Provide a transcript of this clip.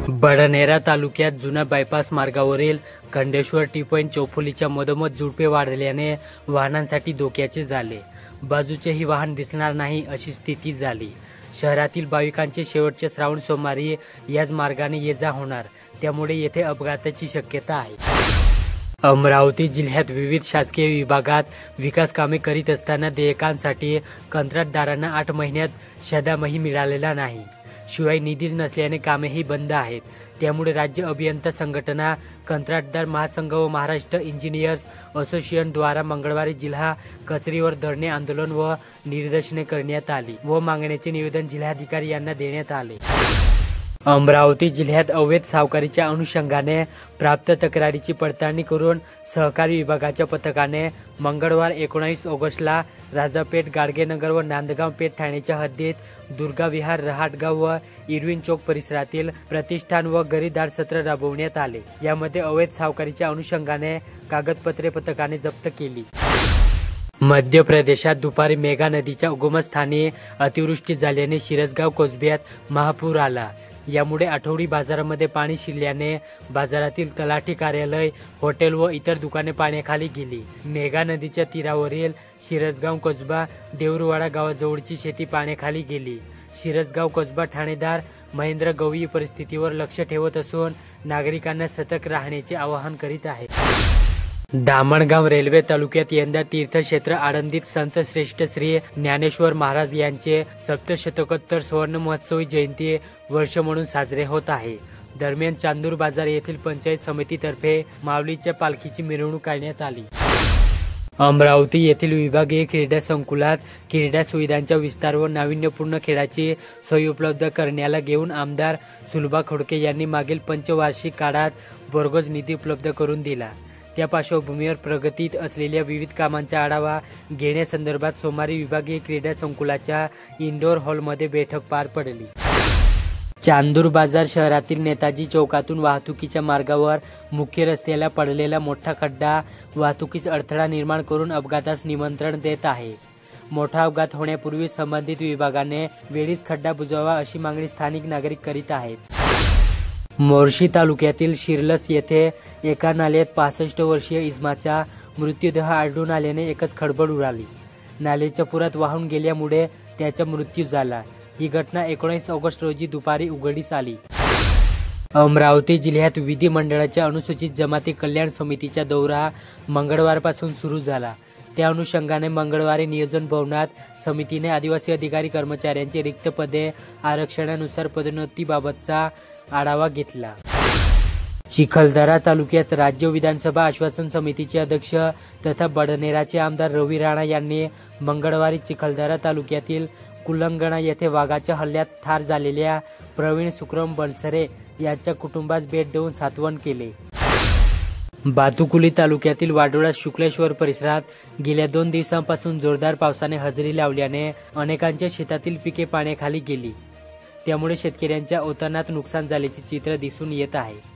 बडनेरा तालुक्यात जुना बायपास मार्गावरील खंडेश्वर टी पॉइंट चौफुलीच्या मधोमध झुडपे वाढल्याने वाहनांसाठी धोक्याचे झाले। बाजूचेही वाहन दिसणार नाही अशी स्थिती झाली। शहरातील भाविकांचे शेवटचे श्रावण सोमवारी याच मार्गाने ये-जा होणार, त्यामुळे येथे अपघाताची शक्यता आहे। अमरावती जिल्ह्यात विविध शासकीय विभागात विकास कामे करीत असताना देयकांसाठी कंत्राटदारांना 8 महिन्यात शदामही मिळालेला नाही। शिवाय निधीच नसल्याने कामेही बंद आहेत। त्यामुळे राज्य अभियंता संघटना, कंत्राटदार महासंघ व महाराष्ट्र इंजिनियर्स असोसिएशन द्वारा मंगळवारी जिल्हा कचेरीवर धरणे आंदोलन व निदर्शने करण्यात आली व मागण्याचे निवेदन जिल्हाधिकारी यांना देण्यात आले। अमरावती जिल्ह्यात अवैध सावकारीच्या अनुषंगाने प्राप्त तक्रारीची पडताळणी करून सहकारी विभागाच्या पथकाने मंगळवार 19 ऑगस्टला राजापेठ, गाडगेनगर व नांदगाव पेठ ठाण्याच्या हद्दीत दुर्गा विहार, रहाटगाव व इरविन चौक परिसरातील प्रतिष्ठान व गरिदार सत्र राबवण्यात आले। यामध्ये अवैध सावकारीच्या अनुषंगाने कागदपत्रे पथकाने जप्त केली। मध्य प्रदेशात दुपारी मेघा नदीच्या उगमस्थानी अतिवृष्टी झाल्याने शिरसगाव कोसब्यात महापूर आला। यामुळे आठवडी बाजारामध्ये पाणी शिरल्याने बाजारातील तलाठी कार्यालय, हॉटेल व इतर दुकाने पाण्याखाली गेली। मेघा नदीच्या तीरावरील शिरसगाव कोसबा, देऊरवाडा गावाजवळची शेती पाण्याखाली गेली। शिरसगाव कोसबा ठाणेदार महेंद्र गवई परिस्थितीवर लक्ष ठेवत असून नागरिकांना सतर्क राहण्याचे आवाहन करीत आहे। दामणगाव रेल्वे तालुक्यात यंदा तीर्थक्षेत्र आळंदीत संत श्रेष्ठ श्री ज्ञानेश्वर महाराज यांचे सप्तशतकोत्तर सुवर्ण महोत्सवी जयंती वर्ष म्हणून साजरे होत आहे। दरम्यान चांदूर बाजार येथील पंचायत समितीतर्फे माऊलीच्या पालखीची मिरवणूक काढण्यात आली। अमरावती येथील विभागीय क्रीडा संकुलात क्रीडा सुविधांच्या विस्तार व नाविन्यपूर्ण खेळाची सोय उपलब्ध करण्याला घेऊन आमदार सुलभा खोडके यांनी मागील पंचवार्षिक काळात भरघोस निधी उपलब्ध करून दिला। त्या पार्श्वभूमीवर प्रगतीत असलेल्या विविध कामांचा आढावा घेण्यासंदर्भात सोमवारी विभागीय क्रीडा संकुलाच्या इंडोर हॉलमध्ये बैठक पार पडली। चांदूर बाजार शहरातील नेताजी चौकातून वाहतुकीच्या मार्गावर मुख्य रस्त्याला पडलेला मोठा खड्डा वाहतुकीस अडथळा निर्माण करून अपघातास निमंत्रण देत आहे। मोठा अपघात होण्यापूर्वी संबंधित विभागाने वेळीच खड्डा बुजवावा अशी मागणी स्थानिक नागरिक करीत आहेत। मोर्शी तालुक्यातील शिरलस येथे एका नाल्यात 65 वर्षीय इस्माचा मृत्यूदेह आढळून आल्याने एकच खळबळ उडाली। नाल्याच्या पुरात वाहून गेल्यामुळे त्याचा मृत्यू झाला। ही घटना 19 ऑगस्ट रोजी दुपारी उघडीस आली। अमरावती जिल्ह्यात विधिमंडळाच्या अनुसूचित जमाती कल्याण समितीचा दौरा मंगळवारपासून सुरू झाला। त्या अनुषंगाने मंगळवारी नियोजन भवनात समितीने आदिवासी अधिकारी कर्मचाऱ्यांची रिक्त पदे आरक्षणानुसार पदोन्नतीबाबतचा आढावा घेतला। चिखलदरा तालुक्यात राज्य विधानसभा आश्वासन समितीचे अध्यक्ष तथा बडनेराचे आमदार रवी राणा यांनी मंगळवारी चिखलदरा तालुक्यातील कुलंगणा येथे वाघाच्या हल्ल्यात ठार झालेल्या प्रवीण सुक्रम बनसरे यांच्या कुटुंबास भेट देऊन सांत्वन केले। बातुकुली तालुक्यातील वाडोळा शुक्लेश्वर परिसरात गेल्या 2 दिवसांपासून जोरदार पावसाने हजेरी लावल्याने अनेकांच्या शेतातील पिके पाण्याखाली गेली। त्यामुळे शेतकऱ्यांच्या ओतानात नुकसान झाल्याचे चित्र दिसून येत आहे।